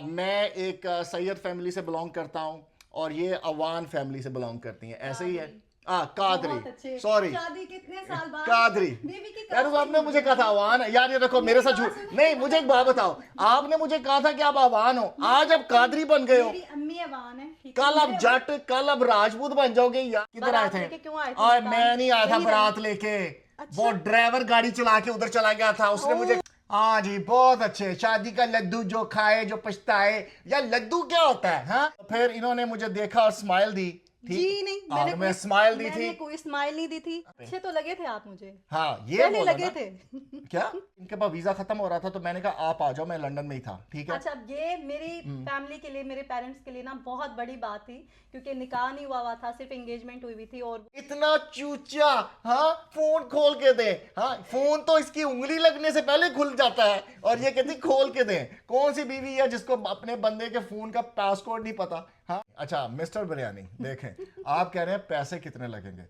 मैं एक सैयद फैमिली से बिलोंग करता हूँ और ये अवान फैमिली से बिलोंग करती हैं, ऐसे ही है। कादरी, सॉरी, शादी कितने साल बाद कादरी। बीवी की यार तो आपने मुझे कहा था अवान है यार, ये देखो मेरे साथ झूठ मेरी बात नहीं। मुझे एक बात बताओ, आपने मुझे कहा था कि आप अवान हो, आज आप कादरी बन गए हो। मेरी अम्मी अवान है, ठीक है? कल आप जट, कल आप राजपूत बन जाओगे यार। किधर आए बारात थे? लेके क्यों आए थे? और बताओ। मैं नहीं आया था यहीं बारात लेके। अच्छा। वो ड्राइवर गाड़ी चला के उधर चला गया था, उसने मुझे। हाँ जी, बहुत अच्छे। शादी का लड्डू जो खाए जो पछताए। यार लड्डू क्या होता है? हाँ, फिर इन्होंने मुझे देखा और स्माइल दी। जी नहीं, मैं स्माइल दी मैंने थी। कोई स्माइल नहीं दी थी। अच्छे तो लगे थे आप मुझे, हाँ, ये पहले बोला लगे ना। थे। क्या इनके पास वीजा खत्म हो रहा था तो मैंने कहा आप आ जाओ, मैं लंदन में ही था, ठीक है। अच्छा, अब ये मेरी फैमिली के लिए, मेरे पेरेंट्स के लिए ना बहुत बड़ी बात थी, क्योंकि निकाह नहीं हुआ था, सिर्फ एंगेजमेंट हुई हुई थी। और इतना चूचा, हाँ, फोन खोल के दे। हाँ, फोन तो इसकी उंगली लगने से पहले खुल जाता है और ये कहती खोल के दे। कौन सी बीवी है जिसको अपने बंदे के फोन का पासकोड नहीं पता? हाँ, अच्छा मिस्टर बिरयानी, देखें आप कह रहे हैं पैसे कितने लगेंगे।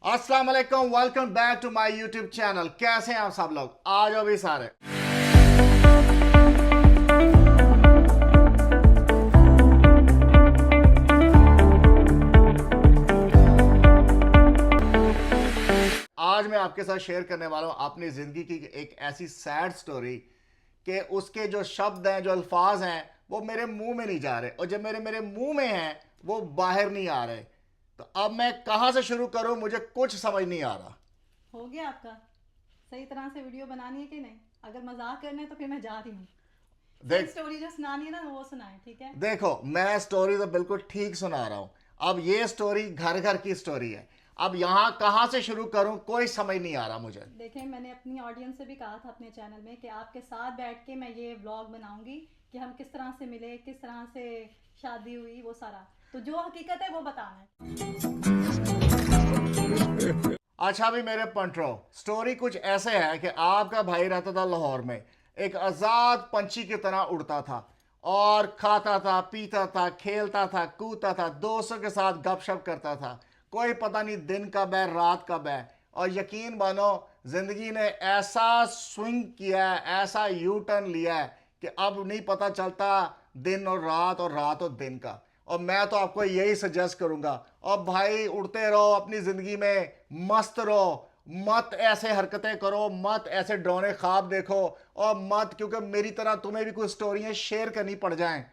अस्सलाम वालेकुम, welcome back to my YouTube channel. कैसे हैं आप सब लोग? आ जाओ भी सारे। आज मैं आपके साथ शेयर करने वाला हूं अपनी जिंदगी की एक ऐसी सैड स्टोरी कि उसके जो शब्द हैं, जो अल्फाज हैं, वो मेरे मुंह में नहीं जा रहे, और जब मेरे मुंह में हैं वो बाहर नहीं आ रहे। तो अब मैं कहां से शुरू करूं, मुझे कुछ समझ नहीं आ रहा। हो गया आपका? सही तरह से वीडियो बनानी है कि नहीं? अगर मजाक करने हैं तो फिर मैं जा रही हूँ। देख, स्टोरी जो सुनानी है ना वो सुनाए, ठीक है? देखो मैं स्टोरी तो बिल्कुल ठीक सुना रहा हूं। अब ये स्टोरी घर घर की स्टोरी है। अब यहां कहां से शुरू करूं कोई समझ नहीं आ रहा मुझे। देखें, मैंने अपनी ऑडियंस से भी कहा था अपने चैनल में कि आपके साथ बैठ के मैं ये व्लॉग बनाऊंगी कि हम किस तरह से मिले, किस तरह से शादी हुई, वो सारा। तो जो हकीकत है वो बताना है। अच्छा भी मेरे पंटरो, स्टोरी कुछ ऐसे है कि आपका भाई रहता था लाहौर में, एक आजाद पंछी की तरह उड़ता था और खाता था, पीता था, खेलता था, कूदता था, दोस्तों के साथ गपशप करता था। कोई पता नहीं दिन कब है, रात कब है। और यकीन मानो, जिंदगी ने ऐसा स्विंग किया है, ऐसा यू टर्न लिया है कि अब नहीं पता चलता दिन और रात और दिन का। और मैं तो आपको यही सजेस्ट करूंगा, और भाई उड़ते रहो, अपनी जिंदगी में मस्त रहो, मत ऐसे हरकतें करो, मत ऐसे डरावने ख्वाब देखो, और मत क्योंकि मेरी तरह तुम्हें भी कुछ स्टोरियां शेयर करनी पड़ जाएं।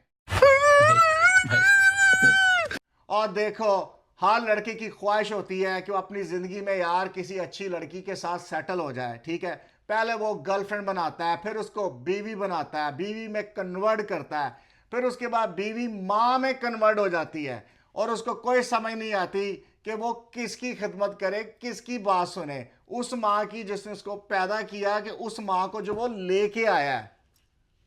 और देखो, हर लड़के की ख्वाहिश होती है कि वो अपनी जिंदगी में यार किसी अच्छी लड़की के साथ सेटल हो जाए, ठीक है। पहले वो गर्लफ्रेंड बनाता है, फिर उसको बीवी बनाता है, बीवी में कन्वर्ट करता है, फिर उसके बाद बीवी माँ में कन्वर्ट हो जाती है, और उसको कोई समझ नहीं आती कि वो किसकी खिदमत करे, किसकी बात सुने। उस माँ की जिसने उसको पैदा किया, कि उस माँ को जो वो लेके आया है।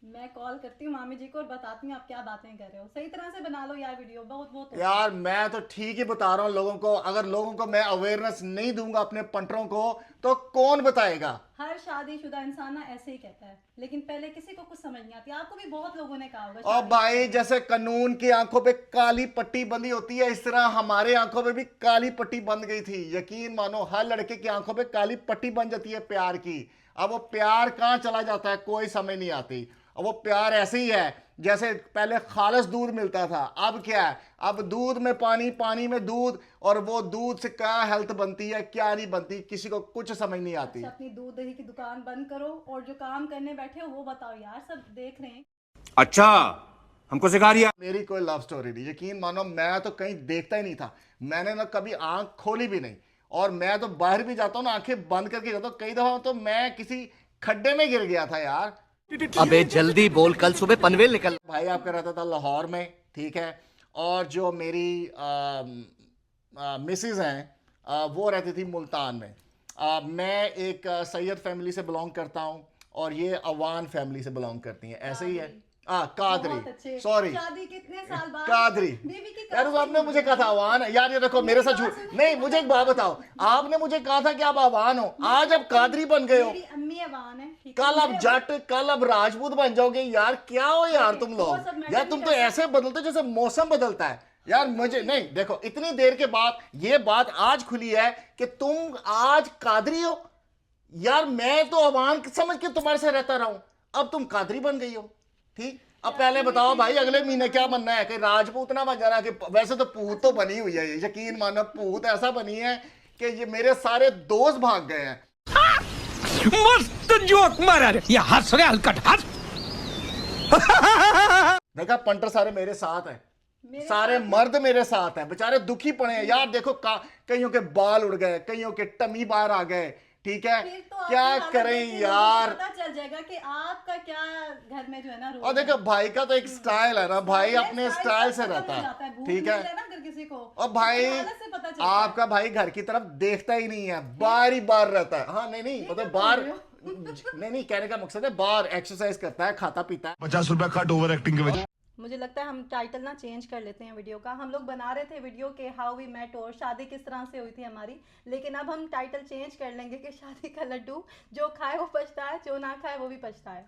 मैं कॉल करती हूँ मामी जी को और बताती हूँ आप क्या बातें कर रहे हो। सही तरह से बना लो यार वीडियो, बहुत बहुत हो यार मैं तो ठीक ही बता रहा हूँ लोगों को। अगर लोगों को मैं अवेयरनेस नहीं दूंगा अपने पंटरों को, तो कौन बताएगा? हर शादीशुदा इंसान ना ऐसे ही कहता है, लेकिन पहले किसी को कुछ समझ नहीं आती। आपको भी बहुत लोगों ने कहा होगा और शादी भाई जैसे कानून की आंखों पे काली पट्टी बंधी होती है, इस तरह हमारे आंखों पे भी काली पट्टी बंध गई थी। यकीन मानो, हर लड़के की आंखों पे काली पट्टी बन जाती है प्यार की। अब वो प्यार कहाँ चला जाता है कोई समझ नहीं आती। और वो प्यार ऐसे ही है जैसे पहले खालिस दूध मिलता था, अब क्या है? अब दूध में पानी, पानी में दूध, और वो दूध से क्या हेल्थ बनती है, क्या नहीं बनती, किसी को कुछ समझ नहीं आती। अच्छा, अपनी दूध दही की दुकान बंद करो और जो काम करने बैठे हो वो बताओ यार, सब देख रहे हैं। अच्छा, हमको सिखा रिया। मेरी कोई लव स्टोरी नहीं, यकीन मानो, मैं तो कहीं देखता ही नहीं था। मैंने ना कभी आंख खोली भी नहीं, और मैं तो बाहर भी जाता हूँ ना आंखें बंद करके जाता हूँ। कई दफा तो मैं किसी खड्डे में गिर गया था यार। अबे जल्दी बोल, कल सुबह पनवेल निकल। भाई आपका रहता था लाहौर में, ठीक है। और जो मेरी मिसेज हैं, वो रहती थी मुल्तान में। मैं एक सैयद फैमिली से बिलोंग करता हूँ और ये अवान फैमिली से बिलोंग करती हैं, ऐसे ही है। बहुत कादरी, अच्छे। सॉरी, शादी कितने साल बाद कादरी। बीवी की यार तो आपने मुझे कहा था अवान है यार, ये देखो मेरे साथ झूठ नहीं। मुझे एक बात बताओ, आपने मुझे कहा था कि आप अवान हो, आज आप कादरी बन गए हो। मेरी अम्मी अवान है, ठीक है? कल आप जट, कल आप राजपूत बन जाओगे। यार क्या हो यार तुम वो सब लोग, मैटर यार तुम नहीं तो करता। ऐसे बदलते हो जैसे मौसम बदलता है। यार मुझे नहीं, देखो इतनी देर के बाद ये बात आज खुली है कि तुम आज कादरी हो। यार मैं तो अवान समझ के तुम्हारे से रहता रहा हूं, अब तुम कादरी बन गई हो, ठीक। अब पहले बताओ भाई, अगले महीने क्या बनना है? कि राजपूत ना बन जाना? कि वैसे तो पूत तो बनी हुई है, यकीन मानो पूत ऐसा बनी है कि ये मेरे सारे दोस्त भाग गए हैं। मस्त जोक मारा रे, ये हंस रे हलकट हंस। देखा, पंटर सारे मेरे साथ हैं, मेरे सारे मर्द मेरे साथ हैं, बेचारे दुखी पड़े हैं यार। देखो कईयों के बाल उड़ गए, कईयों के टमी बाहर आ गए, ठीक है, फिर तो आपकी क्या हालत करें देख के यार। पता चल जाएगा कि आपका क्या घर में जो है ना और देखो भाई का तो एक स्टाइल है ना, भाई स्टाइल- अपने स्टाइल स्टाइल सब से खत्म रहता हो जाता है, भूख ठीक मिल है। जाए ना अगर किसी को, और भाई उसकी हालत से पता चलता है। आपका भाई घर की तरफ देखता ही नहीं है, बार ही बार रहता है। हाँ, नहीं मतलब बाहर, नहीं कहने का मकसद है बाहर एक्सरसाइज करता है, खाता पीता है। 50 रुपया कट ओवर एक्टिंग के वजह। मुझे लगता है हम टाइटल ना चेंज कर लेते हैं वीडियो का। हम लोग बना रहे थे वीडियो के हाउ वी मेट और शादी किस तरह से हुई थी हमारी, लेकिन अब हम टाइटल चेंज कर लेंगे कि शादी का लड्डू जो खाए वो पछताए, जो ना खाए वो भी पछताए।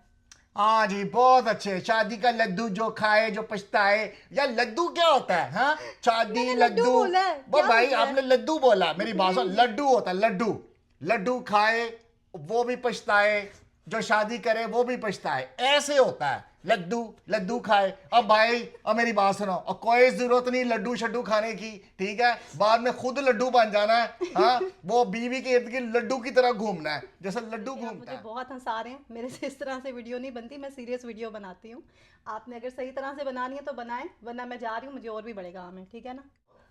हाँ जी, बहुत अच्छे। शादी का लड्डू जो खाए जो पछताए। यार लड्डू क्या होता है? हाँ, शादी मैंने लड्डू लड्डू बोला है, वो क्या भाई बोला है? आपने लड्डू बोला, मेरी बात सुन। लड्डू होता है लड्डू, लड्डू खाए वो भी पछताए, जो शादी करे वो भी पछताए, ऐसे होता है। लड्डू लड्डू खाए। अब भाई, अब मेरी बात सुनो, और कोई जरूरत नहीं लड्डू शड्डू खाने की, ठीक है। बाद में खुद लड्डू बन जाना है। हाँ, वो बीवी के इर्द गिर्द लड्डू की तरह घूमना है, जैसे लड्डू आप घूमता मुझे है। बहुत हंसा रहे हैं, मेरे से इस तरह से वीडियो नहीं बनती, मैं सीरियस वीडियो बनाती हूँ। आपने अगर सही तरह से बनानी है तो बनाएं, वरना मैं जा रही हूँ, मुझे और भी बड़े काम है, ठीक है ना।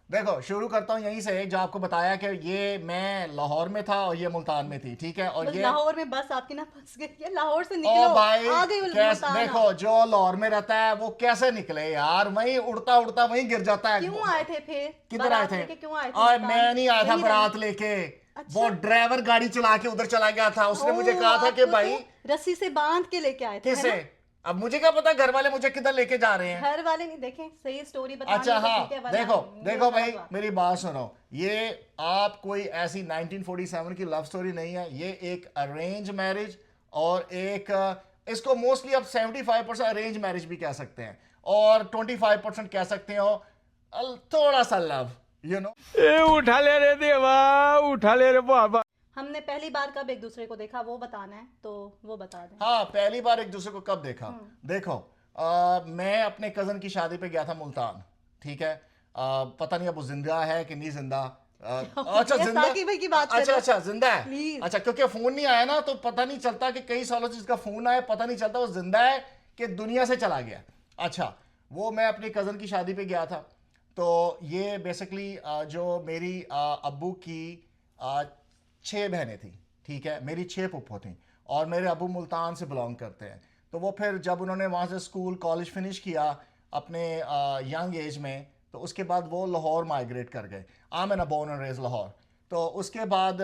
देखो, शुरू करता हूँ यहीं से, जो आपको बताया कि ये मैं लाहौर में था और ये मुल्तान में थी, ठीक है। और बस ये लाहौर में बस आपकी ना फंस गई है, लाहौर से ओ निकलो, भाई, आ गई कैसे मुल्तान। देखो, जो लाहौर में रहता है वो कैसे निकले यार, वहीं उड़ता उड़ता वहीं गिर जाता है। क्यों आए थे फिर? किधर आए बारात थे? लेके क्यों आए थे और मुल्तान? मैं नहीं आया था यहीं बारात रहना। लेके। अच्छा। वो ड्राइवर गाड़ी चला के उधर चला गया था, उसने मुझे ओह, कहा था कि आपको भाई तो रस्सी से बांध के लेके आए थे, है किसे, ना? अब मुझे क्या पता घर वाले मुझे किधर लेके जा रहे हैं। घर वाले नहीं देखें, सही स्टोरी बतानी अच्छा है तो हाँ, ठीक है, वरना देखो मुझे देखो भाई, गलत बात। मेरी बात सुनो। ये आप कोई ऐसी 1947 की लव स्टोरी नहीं है, ये एक अरेंज मैरिज और एक इसको मोस्टली आप 75% अरेंज मैरिज भी कह सकते हैं और 25% कह सकते हो थोड़ा सा लव, यू नो। ए उठा ले रे देवा, उठा ले रे बाबा। हमने पहली बार कब एक दूसरे को देखा वो बताना है, तो वो बता दें। हाँ, पहली बार एक दूसरे को कब देखा? देखो, मैं अपने कजन की शादी पे गया था मुल्तान, ठीक है। पता नहीं अब वो जिंदा है कि नहीं जिंदा। अच्छा ये जिंदा, साकी भाई की बात कर अच्छा रहे हो। अच्छा जिंदा है। Please। अच्छा, क्योंकि फोन नहीं आया ना, तो पता नहीं चलता कि कई सालों से जिसका फोन आया, पता नहीं चलता वो जिंदा है कि दुनिया से चला गया। अच्छा, वो मैं अपनी कजन की शादी पे गया था। तो ये बेसिकली जो मेरी अब्बू की 6 बहनें थी, ठीक है। मेरी 6 फुफ्फो थी और मेरे अब्बू मुल्तान से बिलोंग करते हैं। तो वो फिर जब उन्होंने वहाँ से स्कूल कॉलेज फिनिश किया अपने यंग एज में, तो उसके बाद वो लाहौर माइग्रेट कर गए। I am born and raise Lahore. तो उसके बाद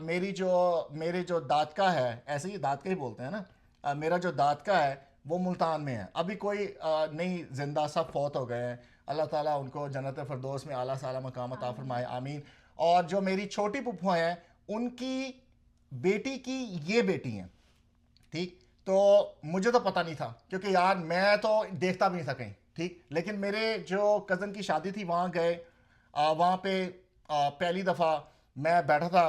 मेरे जो दादका है, ऐसे ही दादका ही बोलते हैं ना, मेरा जो दादका है वो मुल्तान में है। अभी कोई नहीं जिंदा, सब फौत हो गए हैं। अल्लाह ताला उनको जन्नत फिरदौस में आला साला मकाम अता फरमाए, आमीन। और जो मेरी छोटी फुफ्फो हैं, उनकी बेटी की ये बेटी हैं, ठीक। तो मुझे तो पता नहीं था, क्योंकि यार मैं तो देखता भी नहीं था कहीं, ठीक। लेकिन मेरे जो कज़न की शादी थी वहाँ गए, वहाँ पे पहली दफ़ा मैं बैठा था,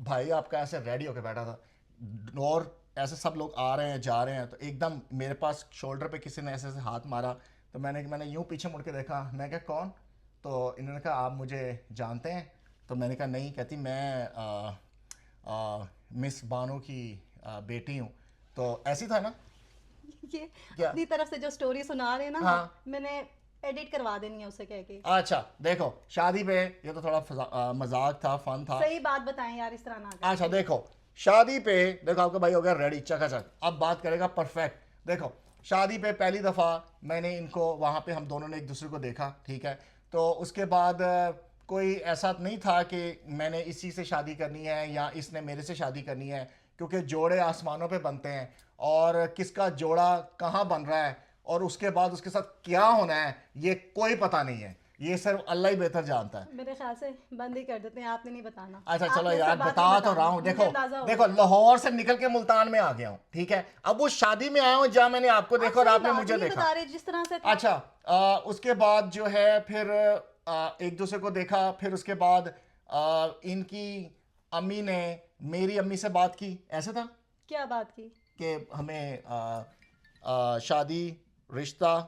भाई आपका ऐसे रेडी होकर बैठा था और ऐसे सब लोग आ रहे हैं जा रहे हैं, तो एकदम मेरे पास शोल्डर पे किसी ने ऐसे ऐसे हाथ मारा। तो मैंने यूँ पीछे मुड़ के देखा, मैं क्या कौन? तो इन्होंने कहा आप मुझे जानते हैं? तो मैंने कहा नहीं। कहती मैं मिस बानो की बेटी हूँ। तो ऐसी था ना, ये क्या? अपनी तरफ से जो स्टोरी सुना रहे हैं ना, हाँ। मैंने एडिट करवा देनी है उसे कह के। अच्छा देखो, शादी पे ये तो थोड़ा मजाक था, फन था। सही बात बताएं यार, इस तरह ना करें। अच्छा देखो, शादी पे देखो आपका भाई हो गया रेडी चकाचक, अब बात करेगा परफेक्ट। देखो, शादी पे पहली दफ़ा मैंने इनको वहाँ पे हम दोनों ने एक दूसरे को देखा, ठीक है। तो उसके बाद कोई ऐसा नहीं था कि मैंने इसी से शादी करनी है या इसने मेरे से शादी करनी है, क्योंकि जोड़े आसमानों पे बनते हैं और किसका जोड़ा कहाँ बन रहा है और उसके बाद उसके साथ क्या होना है ये कोई पता नहीं है, ये सिर्फ अल्लाह ही बेहतर जानता है। मेरे ख्याल से बंद ही कर देते हैं, आपने नहीं बताना। अच्छा चलो आपने यार, सब बातें बता तो बतानी, रहा हूँ। मुझे देखो अंदाजा हो देखो, गया। लाहौर से निकल के मुल्तान में आ गया हूँ, ठीक है। अब वो शादी में आया हूँ जहाँ मैंने आपको देखा और सही आपने बात मुझे नहीं देखा। बता रहे जिस तरह से था। अच्छा, उसके बाद जो है फिर एक दूसरे को देखा। फिर उसके बाद इनकी अम्मी ने मेरी अम्मी से बात की, ऐसे था क्या बात की? कि हमें शादी रिश्ता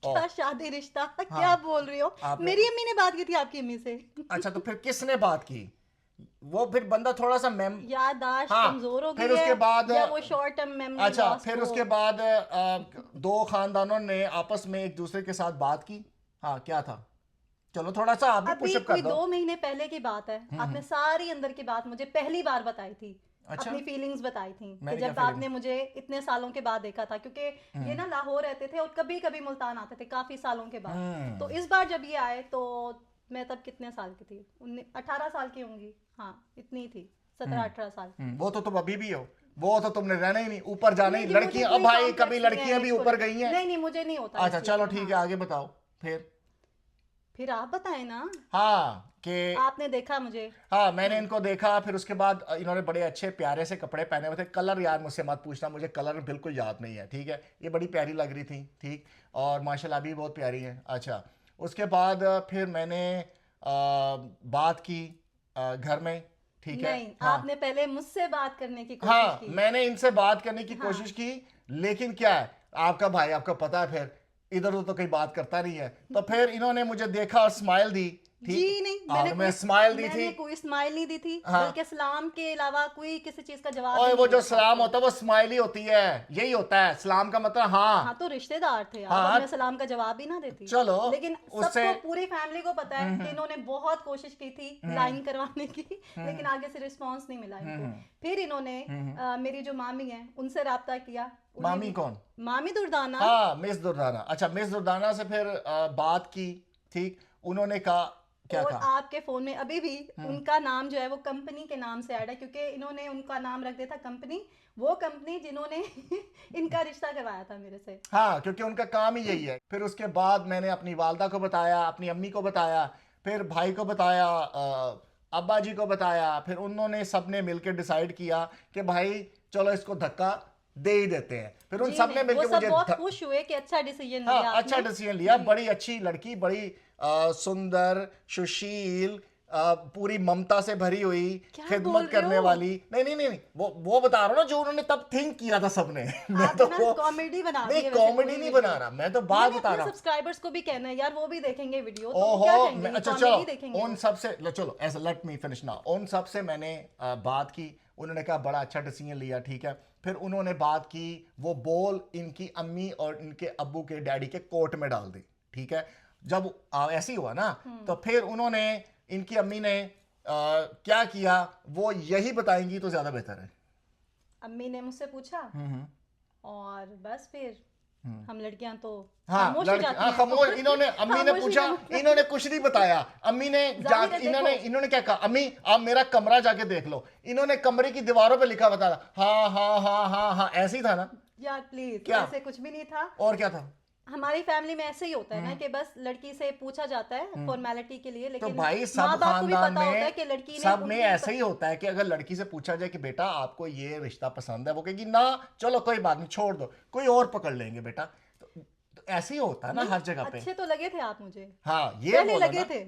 क्या शादी रिश्ता क्या बोल रही हो? मेरी अम्मी ने बात की थी आपकी अम्मी से। अच्छा, तो फिर किसने बात की? वो फिर बंदा थोड़ा सा याददाश्त हाँ, कमजोर हो फिर गई उसके है बाद या वो शॉर्ट टर्म मेमोरी अच्छा, लॉस फिर हो। उसके बाद दो खानदानों ने आपस में एक दूसरे के साथ बात की। हाँ, क्या था? चलो थोड़ा सा आप भी अभी पुशअप कोई कर दो। 2 महीने पहले की बात है, आपने सारी अंदर की बात मुझे पहली बार बताई थी। अच्छा। अपनी फीलिंग्स बताई थी कि मैंने क्या जब आपने मुझे इतने सालों के बाद देखा था, क्योंकि ये ना लाहौर रहते थे और कभी कभी मुल्तान आते थे काफी सालों के बाद। तो इस बार जब ये आए तो मैं तब कितने साल की थी? 18 साल की होंगी। हाँ, इतनी थी, 17-18 साल। वो तो तुम अभी भी हो, वो तो तुमने रहना ही नहीं, ऊपर जाना ही। नहीं, मुझे लड़कियां, इतनी अब भाई complex कभी नहीं लड़कियां है भी इसको ऊपर लेकर। गई हैं। नहीं नहीं, मुझे नहीं होता अच्छा, इस चीज़ चलो का। ठीक है, हाँ। आगे बताओ फिर आप बताएं ना, हाँ कि आपने देखा मुझे। हाँ, मैंने इनको देखा। फिर उसके बाद इन्होंने बड़े अच्छे प्यारे से कपड़े पहने हुए थे। कलर यार मुझसे मत पूछना, मुझे कलर बिल्कुल याद नहीं है, ठीक है। ये बड़ी प्यारी लग रही थी, ठीक, और माशाल्लाह भी बहुत प्यारी है। अच्छा, उसके बाद फिर मैंने बात की घर में, ठीक है। नहीं, हाँ, आपने पहले मुझसे बात करने की कोशिश हाँ, की। मैंने इनसे बात करने की कोशिश की, लेकिन क्या है, आपका भाई, आपको पता है, फिर इधर उधर तो कोई बात करता नहीं है। तो फिर इन्होंने मुझे देखा और स्माइल दी, ठीक। जी नहीं, और मैं स्माइल दी मैंने थी। कोई स्माइल नहीं दी थी, हाँ। बल्कि सलाम के अलावा कोई किसी चीज का जवाब ओए, नहीं वो जो दिया था सलाम आपको। होता है वो स्माइल ही होती है, यही होता है सलाम का मतलब। हाँ, हाँ, तो रिश्तेदार थे आप, हाँ। अब मैं सलाम का जवाब ही ना देती। चलो, लेकिन उससे- सबको, पूरी फैमिली को पता है कि इन्होंने बहुत कोशिश की थी लाइन करवाने की, लेकिन आगे से रिस्पांस नहीं मिला इनको। फिर इन्होंने मेरी जो मामी है उनसे राब्ता किया। उन्हें मामी भी- कौन? मामी दुर्दाना। हाँ, मिस दुर्दाना। अच्छा, मिस दुर्दाना से फिर बात की, ठीक। उन्होंने कहा, क्या और कहा? आपके फोन में अभी भी उनका नाम जो है वो कंपनी के नाम से ऐड है, क्योंकि इन्होंने उनका नाम रख दिया था कंपनी, वो कंपनी जिन्होंने इनका रिश्ता करवाया था मेरे से। हाँ, क्योंकि उनका काम ही यही है। फिर उसके बाद मैंने अपनी वालदा को बताया, अपनी अम्मी को बताया, फिर भाई को बताया, अब्बा जी को बताया। फिर उन्होंने सबने मिलकर डिसाइड किया कि भाई चलो इसको धक्का दे ही देते हैं। फिर उन जी सब ने नहीं, मिलकर वो सब मुझे बहुत खुश हुए कि अच्छा डिसीजन लिया हाँ, अच्छा आपने। डिसीजन लिया। बड़ी अच्छी लड़की, बड़ी सुंदर, सुशील, पूरी ममता से भरी हुई, क्या बोल खिदमत रहे करने हो? वाली। नहीं नहीं नहीं, वो बता रहा हूँ ना, जो उन्होंने तब थिंक किया था सबने। मैं आप तो ना वो कॉमेडी बना नहीं, रही है वैसे कॉमेडी पूरी नहीं वीडियो। बना रहा, मैं तो बात मैंने बता अपने रहा हूँ। सब्सक्राइबर्स को भी कहना है यार, वो भी देखेंगे वीडियो, तो ओहो, क्या कहेंगे? अच्छा कॉमेडी चलो, देखेंगे उन वो। सब से चलो, ऐसा लेट मी फिनिश नाउ। उन सब से मैंने बात की। उन्होंने कहा बड़ा अच्छा डिसीजन लिया, ठीक है। फिर उन्होंने बात की, वो बॉल इनकी अम्मी और इनके अब्बू के डैडी के कोर्ट में डाल दी, ठीक है। जब ऐसे ही हुआ ना, तो फिर उन्होंने, इनकी अम्मी ने क्या किया वो यही बताएंगी तो ज्यादा बेहतर है। अम्मी ने मुझसे पूछा और बस फिर हम लड़कियां तो हाँ, खामोश हो जाती हैं। खामोश। इन्होंने, अम्मी ने खामोशी पूछा, का मतलब- इन्होंने कुछ नहीं बताया। अम्मी ने जाहिर है, इन्होंने क्या कहा, अम्मी आप मेरा कमरा जाके देख लो। इन्होंने कमरे की दीवारों पे लिखा हुआ था, हाँ हाँ हाँ हाँ हाँ, ऐसे ही था ना। यार प्लीज, क्या? ऐसे कुछ भी नहीं था। और क्या था? हमारी फैमिली में ऐसे ही होता है ना कि बस लड़की से पूछा जाता है फॉर्मेलिटी के लिए, तो लेकिन भाई सब माँ बाप को भी खानदान पता होता है में, कि लड़की ने सब में उनकी- ऐसे ही होता है कि अगर लड़की से पूछा जाए कि बेटा आपको ये रिश्ता पसंद है, वो कहेगी ना, चलो कोई बात नहीं, छोड़ दो, कोई और पकड़ लेंगे बेटा। तो ऐसे ही होता है ना हर जगह पे। अच्छे तो लगे थे आप मुझे, हाँ, ये पहले बोला लगे ना। थे।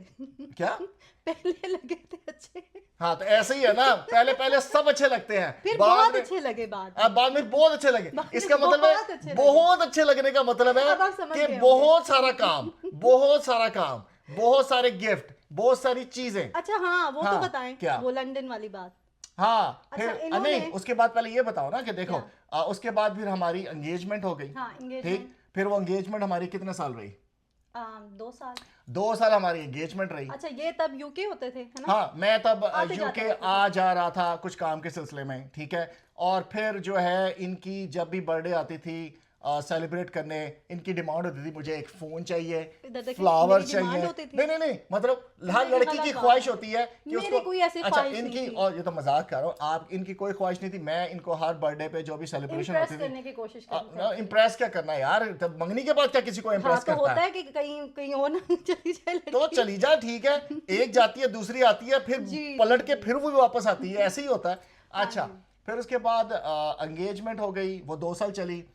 क्या? पहले लगे थे अच्छे, हाँ, तो ऐसे ही है ना, पहले पहले सब अच्छे लगते हैं, फिर बाद बहुत में- अच्छे लगे बाद अब बाद में बहुत अच्छे लगे। बाद में इसका मतलब बहुत है अच्छे लगे। बहुत अच्छे लगने का मतलब अब आप है समझ कि गए बहुत सारा काम, बहुत सारा काम, बहुत सारे गिफ्ट, बहुत सारी चीजें। अच्छा हाँ, वो हाँ, तो बताएं, क्या? वो लंदन वाली बात। हाँ, अच्छा, फिर इन्होंने- नहीं, उसके बाद पहले ये बताओ ना कि देखो, उसके बाद फिर हमारी एंगेजमेंट हो गई, हाँ, ठीक। engagement। फिर वो एंगेजमेंट हमारी कितने साल रही? 2 साल। 2 साल हमारी एंगेजमेंट रही। अच्छा, ये तब यूके होते थे, है ना? हाँ, मैं तब आते जाते यूके रहते थे। आ जा रहा था कुछ काम के सिलसिले में, ठीक है। और फिर जो है इनकी जब भी बर्थडे आती थी सेलिब्रेट करने, इनकी डिमांड होती थी मुझे एक फोन चाहिए, इधर देखिए, फ्लावर मेरी डिमांड चाहिए। होती थी। नहीं नहीं नहीं, मतलब हर मेरी लड़की की गलत ख्वाहिश बात होती है कि मेरी उसको, कोई ऐसी अच्छा ख्वाहिश नहीं इनकी, थी। और ये तो मजाक कर रहा हूँ, आप, इनकी कोई ख्वाहिश नहीं थी। मैं इनको हर बर्थडे पे जो भी सेलिब्रेशन इम्प्रेस होती करने थी, की कोशिश करते थे। इम्प्रेस क्या करना है यार, तब मंगनी के बाद क्या किसी को हाँ, इम्प्रेस तो करता होता है? है कि कहीं कहीं और ना चली जाए लड़की। तो चली जा, ठीक है, एक जाती है दूसरी आती है, फिर जी, पलट के फिर वो वापस आती है, ऐसे ही होता है। अच्छा, फिर उसके बाद एंगेजमेंट हो गई, वो 2 साल चली।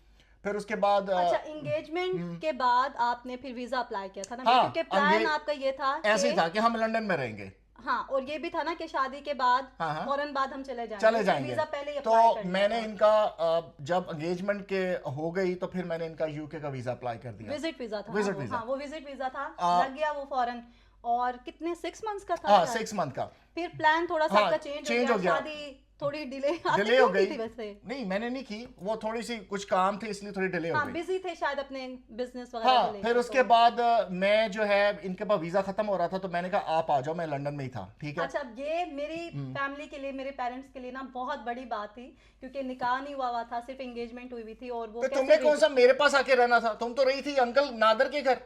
फिर उसके बाद अच्छा, एंगेजमेंट के बाद आपने फिर वीजा अप्लाई किया था ना? हाँ, क्योंकि प्लान आपका ये था ऐसे ही कि था कि हम लंदन में रहेंगे, हाँ, और ये भी था ना कि शादी के बाद हाँ, हाँ। फौरन बाद हम चले जाएंगे, चले तो जाएंगे। वीजा पहले ही अप्लाई कर तो लिया मैंने था। इनका जब एंगेजमेंट के हो गई तो फिर मैंने इनका यूके का वीजा अप्लाई कर दिया। विजिट वीजा था। विजिट वो, वीजा। हाँ, वो विजिट वीजा था, आ, लग गया वो फौरन। और कितने 6 मंथ्स का था हाँ, शायद। 6 मंथ का। फिर प्लान थोड़ा सा हाँ, आपका चेंज change हो हो गया, गया। शादी थोड़ी डिले आपने डिले क्यों हो की गई। थी वैसे? नहीं, मैंने नहीं की, वो थोड़ी सी कुछ काम थे इसलिए थोड़ी डिले हो हाँ, गई। बिजी थे शायद अपने बिजनेस वगैरह हाँ, को लेकर, फिर उसके तो- बाद मैं जो है इनके पास वीजा खत्म हो रहा था तो मैंने कहा आप आ जाओ, मैं लंदन में ही था, ठीक है। अच्छा, ये मेरी फैमिली के लिए, मेरे पेरेंट्स के लिए ना बहुत बड़ी बात थी, क्योंकि निकाह नहीं हुआ था, सिर्फ एंगेजमेंट हुई थी। और वो तो कैसे तुमने भेजे? कौन सा मेरे पास आके रहना था, तुम तो रही थी अंकल नादर के घर।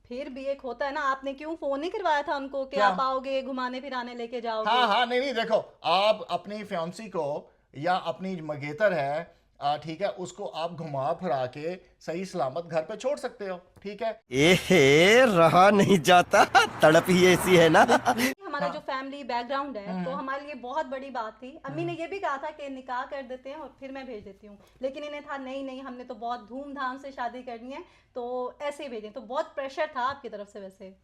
फिर भी एक होता है ना, आपने क्यों फोन नहीं करवाया था उनको कि क्या? आप आओगे, घुमाने फिराने लेके जाओगे? हाँ हाँ, नहीं नहीं, देखो आप अपनी फ्यांसी को या अपनी मंगेतर है, ठीक है, उसको आप घुमा फिरा के सही सलामत घर पे छोड़ सकते हो, ठीक है। एहे रहा नहीं जाता, तड़प ही ऐसी है ना। हमारा जो फैमिली बैकग्राउंड है, तो हमारे लिए बहुत बड़ी बात थी। अम्मी ने ये भी कहा था कि निकाह कर देते हैं और फिर मैं भेज देती हूँ, लेकिन इन्हें था नहीं नहीं, हमने तो बहुत धूमधाम से शादी करनी है, तो ऐसे ही भेजें। तो बहुत प्रेशर था आपकी तरफ से वैसे।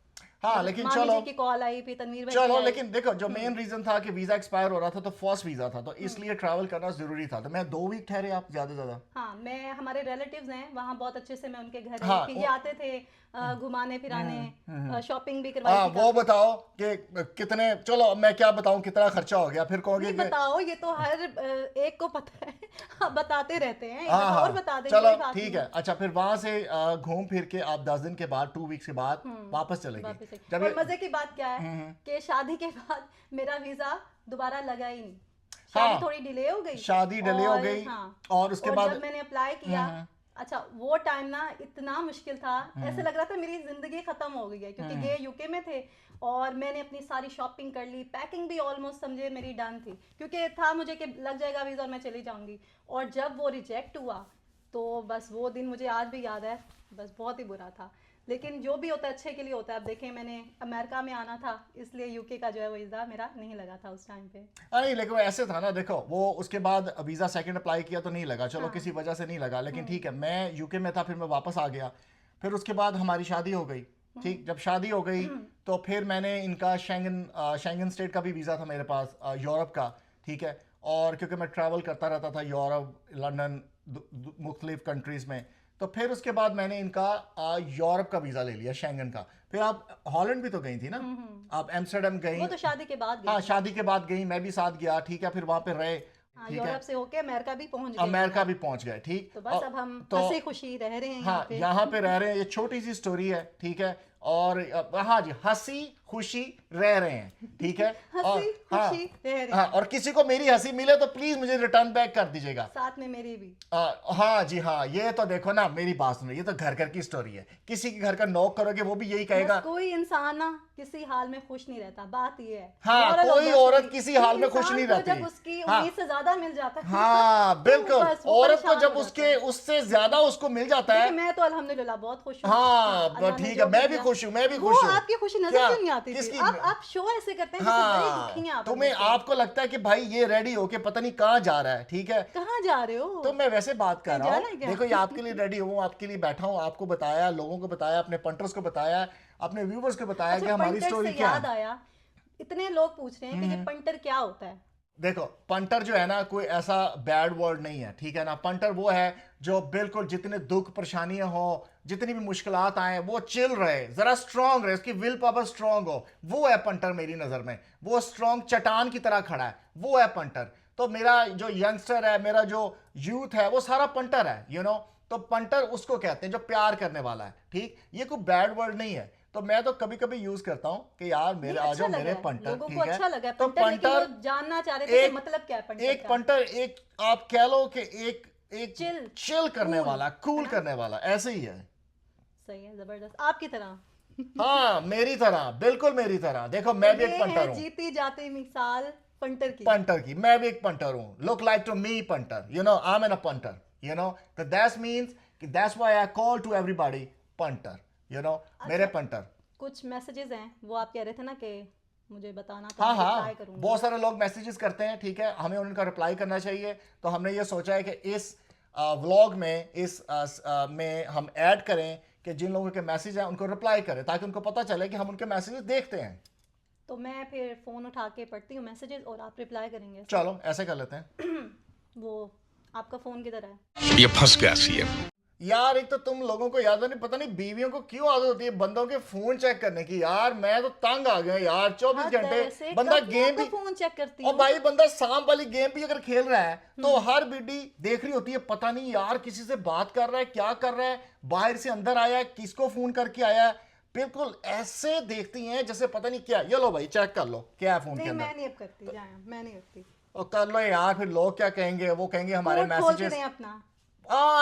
हाँ, लेकिन मामी चलो जी की कॉल आई, फिर तनवीर भाई की चलो, आई। लेकिन देखो जो मेन रीजन था कि वीजा एक्सपायर हो रहा था, तो फर्स्ट वीजा था, तो इसलिए ट्रैवल करना जरूरी था। तो मैं 2 वीक ठहरे, आप ज्यादा ज्यादा। हाँ, मैं, हमारे रिलेटिव्स हैं वहाँ, बहुत अच्छे से मैं उनके घर हाँ, रही, फिर ये आते थे घुमाने फिराने, शॉपिंग भी करवाई हाँ, थी। वो बताओ कि कितने, चलो मैं क्या बताऊं कितना खर्चा हो गया, फिर कहोगे नहीं कि बताओ, ये तो हर एक को पता है। हाँ, बताते रहते हैं, एक हाँ बार हाँ, और बता देंगे, चलो कोई बात ठीक नहीं। है। अच्छा, फिर वहां से घूम फिर के आप 10 दिन के बाद, 2 वीक्स के बाद वापस चले गए। वापस से। जब और मजे की बात क्या है कि शादी के बाद मेरा वीजा दोबारा लगा ही नहीं। शादी हाँ, थोड़ी डिले हो गई, शादी डिले हो और गई, हाँ, और उसके बाद जब मैंने अप्लाई किया, अच्छा वो टाइम ना इतना मुश्किल था, ऐसे लग रहा था मेरी जिंदगी खत्म हो गई है, क्योंकि ये यूके में थे और मैंने अपनी सारी शॉपिंग कर ली, पैकिंग भी ऑलमोस्ट समझे मेरी डन थी, क्योंकि था मुझे कि लग जाएगा वीजा और मैं चली जाऊंगी। और जब वो रिजेक्ट हुआ तो बस वो दिन मुझे आज भी याद है, बस बहुत ही बुरा था। लेकिन जो भी होता है अच्छे के लिए होता है। अब देखें, मैंने अमेरिका में आना था, इसलिए यूके का जो है वीज़ा मेरा नहीं लगा था उस टाइम पे। नहीं, लेकिन वो ऐसे था ना, देखो वो उसके बाद वीजा सेकंड अप्लाई किया तो नहीं लगा, चलो हाँ। किसी वजह से नहीं लगा, लेकिन ठीक है, मैं यूके में था, फिर मैं वापस आ गया। फिर उसके बाद हमारी शादी हो गई, ठीक, जब शादी हो गई तो फिर मैंने इनका शेंगन स्टेट का भी वीज़ा था मेरे पास, यूरोप का, ठीक है। और क्योंकि मैं ट्रैवल करता रहता था यूरोप, लंदन, मुख्तलिफ कंट्रीज़ में, तो फिर उसके बाद मैंने इनका यूरोप का वीज़ा ले लिया, शेंगन का। फिर आप हॉलैंड भी तो गई थी ना, आप एम्स्टर्डम गई। वो तो शादी के बाद गई। हाँ, शादी के बाद गई, मैं भी साथ गया, ठीक है। फिर वहां पे रहे, हाँ, ठीक है, यूरोप से होके अमेरिका भी पहुंच गए। अमेरिका भी पहुंच गए, ठीक। तो बस अब हम तो हंसी खुशी रह रहे हैं हाँ, यहाँ पे। यहाँ पे रह रहे हैं, ये छोटी सी स्टोरी है, ठीक है। और हाँ जी, हंसी खुशी रह रहे हैं, ठीक है। और हंसी हाँ, खुशी रह रहे हैं। हाँ, और किसी को मेरी हंसी मिले तो प्लीज मुझे रिटर्न बैक कर दीजिएगा। साथ में मेरी भी। हाँ जी, हाँ, ये तो देखो ना, मेरी बात सुनो, ये तो घर घर की स्टोरी है, किसी के घर का नॉक करोगे वो भी यही कहेगा। बस कोई इंसान ना किसी हाल में खुश नहीं रहता, बात ये है। हाँ, Moral of कोई the औरत story, किसी हाल में खुश इंसान नहीं को रहती। जब उसकी हाँ। उम्मीद से ज्यादा मिल जाता है, हाँ, तो बिल्कुल, बस वो औरत को परेशान जब हो उसके जाता है। उससे ज्यादा उसको मिल जाता है। देखिए, मैं तो अल्हम्दुलिल्लाह बहुत खुश हूँ। हाँ, अल्लाह ने ठीक जो है, मैं भी दिया। खुश हूँ, मैं भी वो खुश हूँ। आपकी खुशी नजर क्या? क्यों नहीं आती थी? किसकी? आप शो ऐसे करते हैं जैसे बड़े दुखी हैं हाँ, आप तुम्हें, अंदर से। आपको लगता है कि भाई ये रेडी होके पता नहीं कहाँ जा रहा है, ठीक है। कहाँ जा रहे हो? तो मैं वैसे बात कर रहा जाना है हूँ, क्या? देखो ये आपके लिए रेडी हूँ, आपके लिए बैठा हूँ, आपको बताया, लोगों को बताया, अपने पंटर्स को बताया, अपने व्यूवर्स को बताया कि अच्छा, हमारी पंटर स्टोरी से क्या याद है। आया, इतने लोग पूछ रहे हैं कि ये पंटर क्या होता है। देखो, पंटर जो है ना, कोई ऐसा बैड वर्ड नहीं है, ठीक है ना। पंटर वो है जो बिल्कुल जितने दुख परेशानियां हो, जितनी भी मुश्किलात आए, वो चिल रहे, जरा स्ट्रांग रहे, उसकी विल पावर स्ट्रांग हो, वो है पंटर मेरी नजर में। वो स्ट्रांग चट्टान की तरह खड़ा है, वो है पंटर। तो मेरा जो यंगस्टर है, मेरा जो यूथ है, वो सारा पंटर है, यू नो। तो पंटर उसको कहते हैं जो प्यार करने वाला है, ठीक। ये कोई बैड वर्ड नहीं है, तो मैं तो कभी कभी यूज करता हूँ कि यार मेरे नहीं, आ अच्छा जाओ लगा मेरे है। पंटर, लोगों ठीक को है। अच्छा लगा है तो पंटर, लेकिन पंटर वो जानना चाह रहे थे कि एक मतलब क्या है पंटर एक का? पंटर, एक आप कह लो कि एक Chill, चिल करने cool, वाला, कूल है ना? करने वाला, ऐसे ही है। सही है, जबरदस्त, आपकी तरह। हाँ, मेरी तरह, बिल्कुल मेरी तरह। देखो, मैं भी ये एक पंटर है हूँ, जीती जाती मिसाल पंटर की। पंटर की। मैं भी एक पंटर हूँ, look like to me punter, you know, I am an a punter, you know. तो दैट मींस कि that's why I call to everybody punter, you know, मेरे पंटर। कुछ मैसेजेस हैं, वो आप कह रहे थे ना कि मुझे बताना, तो हाँ मैं हाँ, रिप्लाई करूंगी। बहुत सारे लोग मैसेजेस करते हैं, ठीक है, हमें उनका रिप्लाई करना चाहिए। तो हमने ये सोचा है कि इस व्लॉग में, इस में हम ऐड करें कि जिन लोगों के मैसेज हैं उनको रिप्लाई करें, ताकि उनको पता चले कि हम उनके मैसेजेस देखते हैं। तो मैं फिर फ़ोन उठा के पढ़ती हूँ मैसेजेस और आप रिप्लाई करेंगे। चलो ऐसे कर लेते हैं। वो आपका फ़ोन किधर है? ये फंस गया सीएम। यार एक तो तुम लोगों को याद नहीं, पता नहीं बीवियों को क्यों आदत होती है बंदों के फोन चेक करने की। यार मैं तो तंग आ गया यार, 24 हर घंटे तरह से बंदा कब गेम मैं भी, आपका फ़ोन चेक करती और हूँ। भाई बंदा सांप वाली गेम भी अगर खेल रहा है तो हर बीडी देख रही होती है, पता नहीं यार किसी से बात कर रहा है, क्या कर रहा है, बाहर से अंदर आया है, किसको फोन करके आया है, बिल्कुल ऐसे देखती हैं जैसे पता नहीं क्या। ये लो भाई चेक कर लो क्या है फोन के नहीं अंदर। मैं नहीं अब करती, जाए मैं नहीं करती। और कर लो यार, फिर लोग क्या कहेंगे, वो कहेंगे हमारे कोड खोल के मैसेजेस। दें अपना।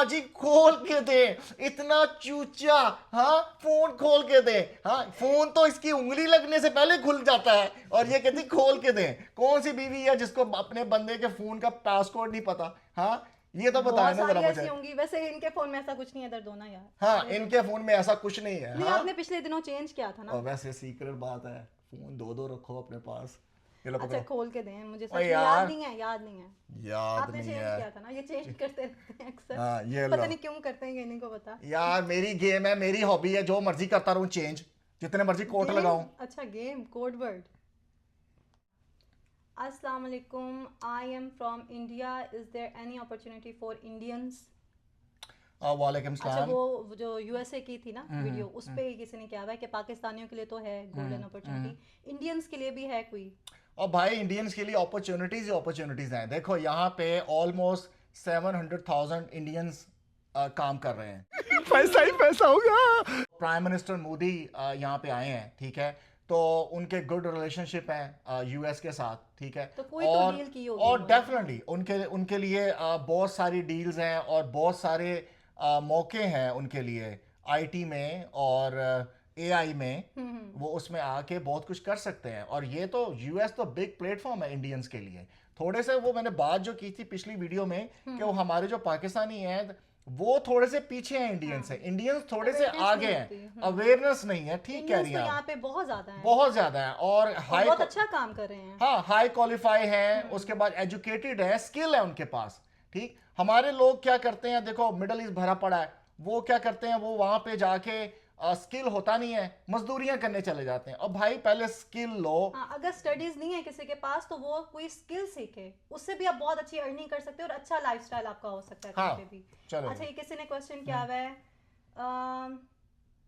जी खोल के दे, इतना चूचा। हाँ फोन खोल के दे। हाँ फोन तो इसकी उंगली लगने से पहले खुल जाता है और ये कहती खोल के दे। कौन सी बीवी है जिसको अपने बंदे के फोन का पासवर्ड नहीं पता? हाँ ये तो बताया बहुत ना जरा सारी मुझे। ऐसी होंगी, वैसे इनके फ़ोन में ऐसा कुछ नहीं है, दर्द होना यार। हाँ इनके फोन में ऐसा कुछ नहीं है। नहीं हाँ आपने पिछले दिनों चेंज किया था ना। और वैसे सीक्रेट बात है, फोन दो दो रखो अपने पास। ये लो अच्छा पकड़ो। खोल के दें, मुझे सच ओए में यार। याद नहीं है, याद नहीं है। याद आपने नहीं चेंज है किया था ना, ये चेंज करते रहते हैं अक्सर। हाँ ये पता लो नहीं क्यों करते हैं, ये नहीं को पता। यार, मेरी गेम है, मेरी हॉबी है, जो मर्जी करता रहूं चेंज, जितने मर्जी कोट गेम? लगाऊं। अच्छा गेम, कोड वर्ड। अस्सलाम वालेकुम, I am from India, is there any opportunity for Indians? वालेकुम अच्छा सलाम। वो जो यूएसए की थी ना वीडियो, उस पे किसी ने क्या हुआ है कि पाकिस्तानियों के लिए तो है गोल्डन अपॉर्चुनिटी, इंडियंस के लिए भी है कोई? और भाई इंडियंस के लिए अपॉर्चुनिटीज ही अपॉर्चुनिटीज हैं। देखो यहाँ पे ऑलमोस्ट 700,000 इंडियंस काम कर रहे हैं। पैसा ही पैसा होगा। प्राइम मिनिस्टर मोदी यहाँ पे आए हैं, ठीक है, तो उनके गुड रिलेशनशिप हैं यूएस के साथ, ठीक है। तो कोई तो और deal की होगी और उन्होंने। डेफिनेटली उनके उनके लिए बहुत सारी डील्स हैं और बहुत सारे मौके हैं उनके लिए आईटी में और एआई में। वो उसमें आके बहुत कुछ कर सकते हैं। और ये तो यूएस तो बिग प्लेटफॉर्म है इंडियंस के लिए। थोड़े से वो मैंने बात जो की थी पिछली वीडियो में कि वो हमारे जो पाकिस्तानी हैं वो थोड़े से पीछे हैं इंडियन से, इंडियंस थोड़े से Awareness आगे नहीं हैं, होती, अवेयरनेस नहीं है। ठीक कह इंडियंस रही तो हैं यहाँ आप, पे बहुत ज्यादा है बहुत ज्यादा है और और हाई, बहुत अच्छा काम कर रहे हैं। हाँ हाई क्वालिफाई है, उसके बाद एजुकेटेड है, स्किल है उनके पास। ठीक, हमारे लोग क्या करते हैं, देखो मिडल ईस्ट भरा पड़ा है, वो क्या करते हैं, वो वहां पे जाके स्किल होता नहीं है, मजदूरियां करने चले जाते हैं। और भाई पहले स्किल लो। हाँ, अगर स्टडीज नहीं है किसी के पास तो वो कोई स्किल सीखे, उससे भी आप बहुत अच्छी अर्निंग कर सकते हो और अच्छा लाइफस्टाइल आपका हो सकता है हाँ, कहीं पे भी। चलो। अच्छा ये किसी ने क्वेश्चन किया हुआ है,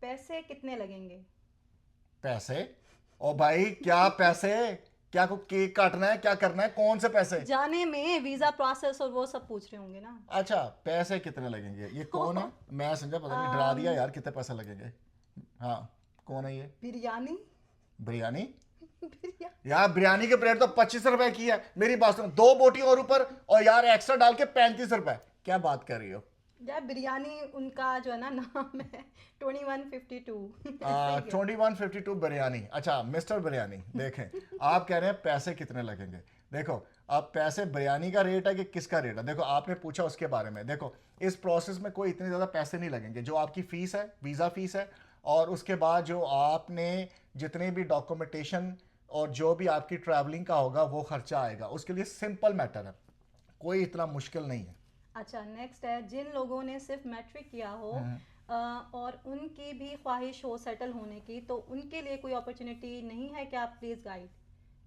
पैसे कितने लगेंगे? पैसे? ओ भाई क्या पैसे, क्या को केक काटना है, क्या करना है, कौन से पैसे? जाने में वीजा प्रोसेस और वो सब पूछ रहे होंगे ना। अच्छा पैसे कितने लगेंगे, ये कौन है? मैं समझा पता नहीं, डरा दिया यार, कितने पैसे लगेंगे। हाँ कौन है ये? बिरयानी बिरयानी? बिरयानी यार बिरयानी के प्लेट तो 25 रुपए की है, मेरी बात सुनो, 2 बोटी और ऊपर और यार एक्स्ट्रा डाल के 35 रुपए। क्या बात कर रही हो? यार बिरयानी उनका जो है ना नाम है 2152। 2152 बिरयानी। अच्छा मिस्टर बिरयानी, देखें आप कह रहे हैं पैसे कितने लगेंगे। देखो अब पैसे बिरयानी का रेट है कि किसका रेट है, देखो आपने पूछा उसके बारे में। देखो इस प्रोसेस में कोई इतने ज़्यादा पैसे नहीं लगेंगे। जो आपकी फ़ीस है, वीज़ा फ़ीस है, और उसके बाद जो आपने जितने भी डॉक्यूमेंटेशन और जो भी आपकी ट्रैवलिंग का होगा वो खर्चा आएगा, उसके लिए सिंपल मैटर है, कोई इतना मुश्किल नहीं है। अच्छा नेक्स्ट है, जिन लोगों ने सिर्फ मैट्रिक किया हो और उनकी भी ख्वाहिश हो सेटल होने की, तो उनके लिए कोई अपॉर्चुनिटी नहीं है क्या? Please guide.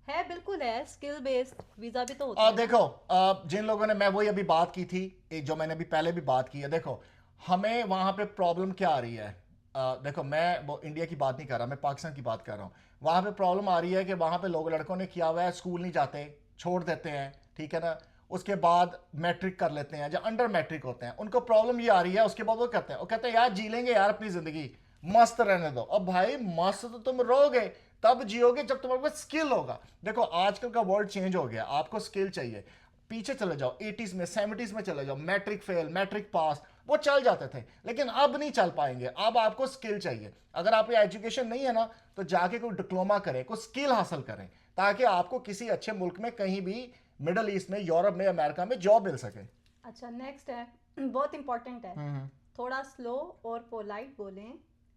है बिल्कुल है, स्किल बेस्ड वीजा भी तो होता है। देखो जिन लोगों ने, मैं वही अभी बात की थी, जो मैंने अभी पहले भी बात की है। देखो हमें वहां पे प्रॉब्लम क्या आ रही है, देखो मैं वो इंडिया की बात नहीं कर रहा, मैं पाकिस्तान की बात कर रहा हूँ। वहां पे प्रॉब्लम आ रही है कि वहां पे लोग, लड़कों ने किया हुआ है, स्कूल नहीं जाते, छोड़ देते हैं, ठीक है ना, उसके बाद मैट्रिक कर लेते हैं, जो अंडर मैट्रिक होते हैं, उनको प्रॉब्लम ये आ रही है। उसके बाद वो कहते हैं, वो कहते हैं यार जी लेंगे यार अपनी जिंदगी, मस्त रहने दो। अब भाई मस्त तो तुम रहोगे तब जियोगे जब तुम्हारे पास स्किल होगा। देखो आजकल का वर्ल्ड चेंज हो गया, आपको स्किल चाहिए। पीछे चले जाओ 80s में 70s में चले जाओ, मैट्रिक फेल मैट्रिक पास वो चल जाते थे, लेकिन अब नहीं चल पाएंगे। अब आपको स्किल चाहिए। अगर आपकी एजुकेशन नहीं है ना तो जाके कोई डिप्लोमा करें, कोई स्किल हासिल करें, ताकि आपको किसी अच्छे मुल्क में, कहीं भी मिडल ईस्ट में, यूरोप में, अमेरिका में जॉब मिल सके। अच्छा नेक्स्ट है, बहुत इंपॉर्टेंट है, थोड़ा स्लो और पोलाइट बोलें,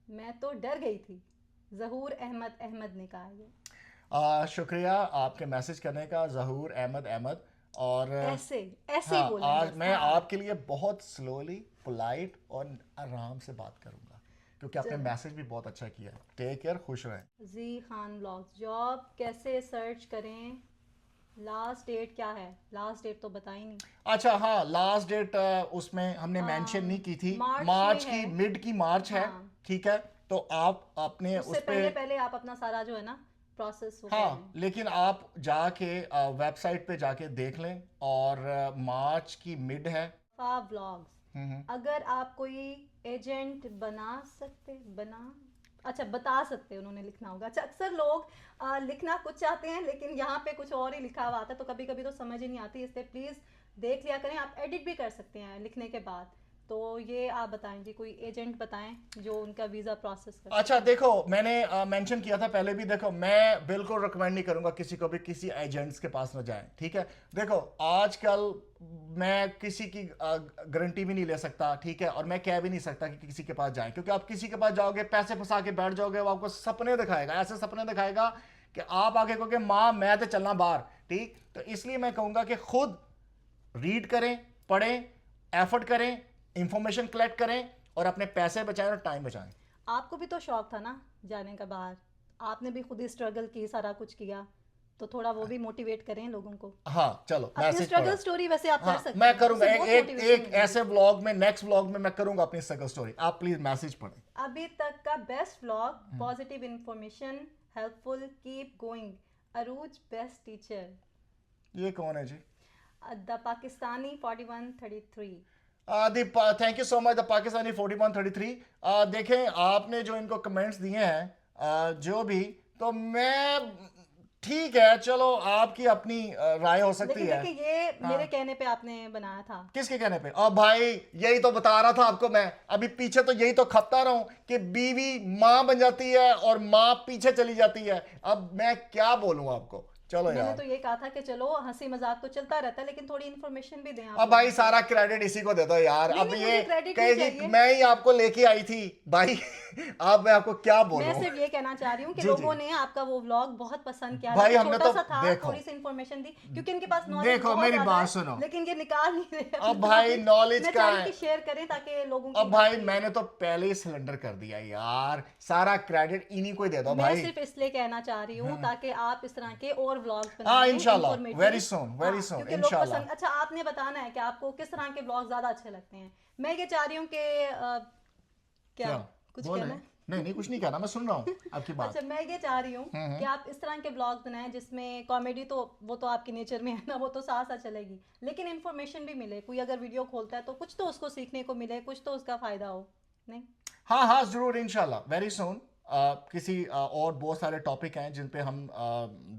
मैं तो डर गई थी। ज़हूर अहमद ने कहा ये। शुक्रिया आपके मैसेज करने का ज़हूर अहमद। और ऐसे ही हाँ, बोलना आज बस, मैं हाँ। आपके लिए बहुत स्लोली, पोलाइट और आराम से बात करूंगा, क्योंकि आपने मैसेज भी बहुत अच्छा किया है। टेक केयर, खुश रहें। जी खान ब्लॉग्स, जॉब कैसे सर्च करें, लास्ट डेट क्या है? लास्ट डेट तो बताई नहीं। अच्छा हाँ, लास्ट डेट उसमें हमने मेंशन नहीं की थी। मार्च मार्च में की है। मिड की मार्च है, हाँ। ठीक है। तो आप अपने उससे उस पहले पे पहले आप अपना सारा जो है ना प्रोसेस वो कर हाँ, लें। लेकिन आप जाके वेबसाइट पे जाके देख लें, और मार्च की मिड है। व्लॉग्स, अगर आप कोई एजेंट बता सकते उन्होंने लिखना होगा। अच्छा, अक्सर लोग लिखना कुछ चाहते हैं लेकिन यहाँ पे कुछ और ही लिखा हुआ आता है, तो कभी कभी तो समझ ही नहीं आती, इसलिए प्लीज़ देख लिया करें। आप एडिट भी कर सकते हैं लिखने के बाद। तो ये आप बताएं जी, कोई एजेंट बताएं जो उनका वीज़ा प्रोसेस कर। अच्छा देखो, मैंने मेंशन किया था पहले भी, देखो मैं बिल्कुल रिकमेंड नहीं करूंगा किसी को भी किसी एजेंट्स के पास न जाएं, ठीक है। देखो आजकल मैं किसी की गारंटी भी नहीं ले सकता, ठीक है, और मैं कह भी नहीं सकता कि किसी के पास जाएं, क्योंकि आप किसी के पास जाओगे, पैसे फंसा के बैठ जाओगे, वो आपको सपने दिखाएगा, ऐसे सपने दिखाएगा कि आप आगे कहोगे माँ मैं तो चलना बाहर, ठीक। तो इसलिए मैं कहूँगा कि खुद रीड करें, पढ़ें, एफर्ट करें, इंफॉर्मेशन कलेक्ट करें, और अपने पैसे बचाएं और टाइम बचाएं। आपको भी तो शौक था ना जाने का बाहर, आपने भी खुद ही स्ट्रगल की, सारा कुछ किया, तो थोड़ा वो भी मोटिवेट करें लोगों को। हाँ चलो, अपनी मैसेज स्ट्रगल स्टोरी वैसे आप कर सकते मैं हैं, करूंगा उससे बहुत एक motivation एक मिलेगी। ऐसे व्लॉग में, नेक्स्ट व्लॉग में मैं करूंगा अपनी स्ट्रगल स्टोरी। आप प्लीज मैसेज पढ़ें। अभी तक का best vlog, positive information, helpful, keep going, Arooj best teacher. ये कौन है जी? The Pakistani 4133। Thank you so much, the Pakistani 4133। देखें आपने जो इनको कमेंट्स दिए हैं, जो भी, तो मैं ठीक है, चलो आपकी अपनी राय हो सकती लेकिन है। देखिए ये मेरे कहने पे आपने बनाया था। किसके कहने पे? अब भाई यही तो बता रहा था आपको मैं, अभी पीछे तो यही तो खपता रहा हूं कि बीवी माँ बन जाती है और माँ पीछे चली जाती है। अब मैं क्या बोलूं आपको, चलो मैंने यार। तो ये कहा था कि चलो हंसी मजाक तो चलता रहता है, लेकिन थोड़ी इन्फॉर्मेशन भी दें आप अब भाई लोगों को। सारा क्रेडिट इसी को दे दो यार। नहीं, अब नहीं, ये मुझे credit नहीं कहेगी चाहिए। मैं ही आपको लेके आई थी भाई। अब मैं आपको क्या बोलूं? मैं सिर्फ ये कहना चाह रही हूँ कि जी, लोगों जी। ने आपका वो व्लॉग बहुत पसंद किया। भाई, हालांकि हमने छोटा तो सा था, देखो। थोड़ी सी इन्फॉर्मेशन दी क्योंकि इनके पास नॉलेज देखो, बहुत मेरी ज्यादा बात है, सुनो। लेकिन ये निकाल नहीं रहे। अब भाई knowledge मैं का चाह रही है। कि शेयर करें ताकि लोगों की अब भाई help हो। मैंने तो पहले ही सिलेंडर कर दिया यार, सारा क्रेडिट इन्हीं को ही दे दो मैं भाई। सिर्फ इसलिए कहना चाह रही हूँ ताकि आप इस तरह के और व्लॉग्स हाँ, बनाएं, इंशाल्लाह, informative। very soon, very soon, क्योंकि लोग इंशाल्लाह। पसंद। अच्छा, आपने बताना है कि आपको किस तरह के व्लॉग ज्यादा अच्छे लगते हैं। मैं ये चाह रही हूँ कि क्या कुछ बोले? कहना है? नहीं कुछ नहीं कहना, मैं सुन रहा हूँ आपकी बात। अच्छा, मैं ये चाह रही हूँ कि आप इस तरह के ब्लॉग्स बनाएं जिसमें कॉमेडी तो वो तो आपके नेचर में है ना, वो तो साथ साथ चलेगी, लेकिन इन्फॉर्मेशन भी मिले। कोई अगर वीडियो खोलता है तो कुछ तो उसको सीखने को मिले, कुछ तो उसका फायदा हो। नहीं, हाँ हाँ जरूर, इंशाल्लाह, वेरी सुन। किसी और बहुत सारे टॉपिक हैं जिन पे हम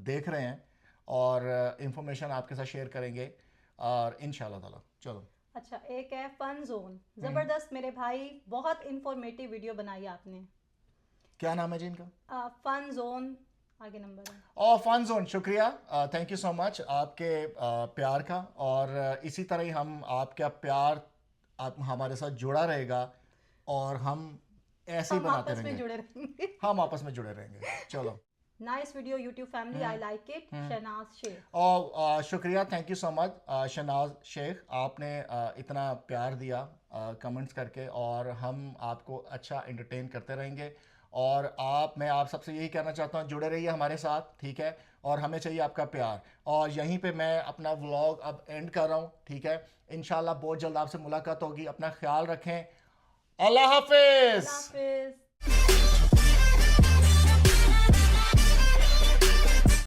देख रहे हैं, और इंफॉर्मेशन आपके साथ शेयर करेंगे, और इंशाल्लाह ताला। चलो। अच्छा, एक है फन जोन, जबरदस्त मेरे भाई, बहुत इंफॉर्मेटिव वीडियो बनाई आपने। क्या नाम है जी इनका? फन जोन, आगे नंबर है। और फन जोन, शुक्रिया, थैंक यू सो मच आपके प्यार का, और इसी तरह ही हम आपका प्यार हमारे साथ जुड़ा रहेगा, और हम ऐसे ही हम बनाते आपस में रहेंगे। जुड़े रहेंगे। हम आपस में जुड़े रहेंगे। चलो। Nice video YouTube family, I like it. Shahnaz Shaikh. और शुक्रिया, thank you so much Shahnaz Shaikh, आपने इतना प्यार दिया कमेंट्स करके, और हम आपको अच्छा एंटरटेन करते रहेंगे। और मैं आप सबसे यही कहना चाहता हूँ, जुड़े रहिए हमारे साथ, ठीक है, और हमें चाहिए आपका प्यार। और यहीं पे मैं अपना व्लॉग अब एंड कर रहा हूँ, ठीक है। इंशाल्लाह बहुत जल्द आपसे मुलाकात होगी, अपना ख्याल रखें। अल्लाह हाफिज़। हाफिज।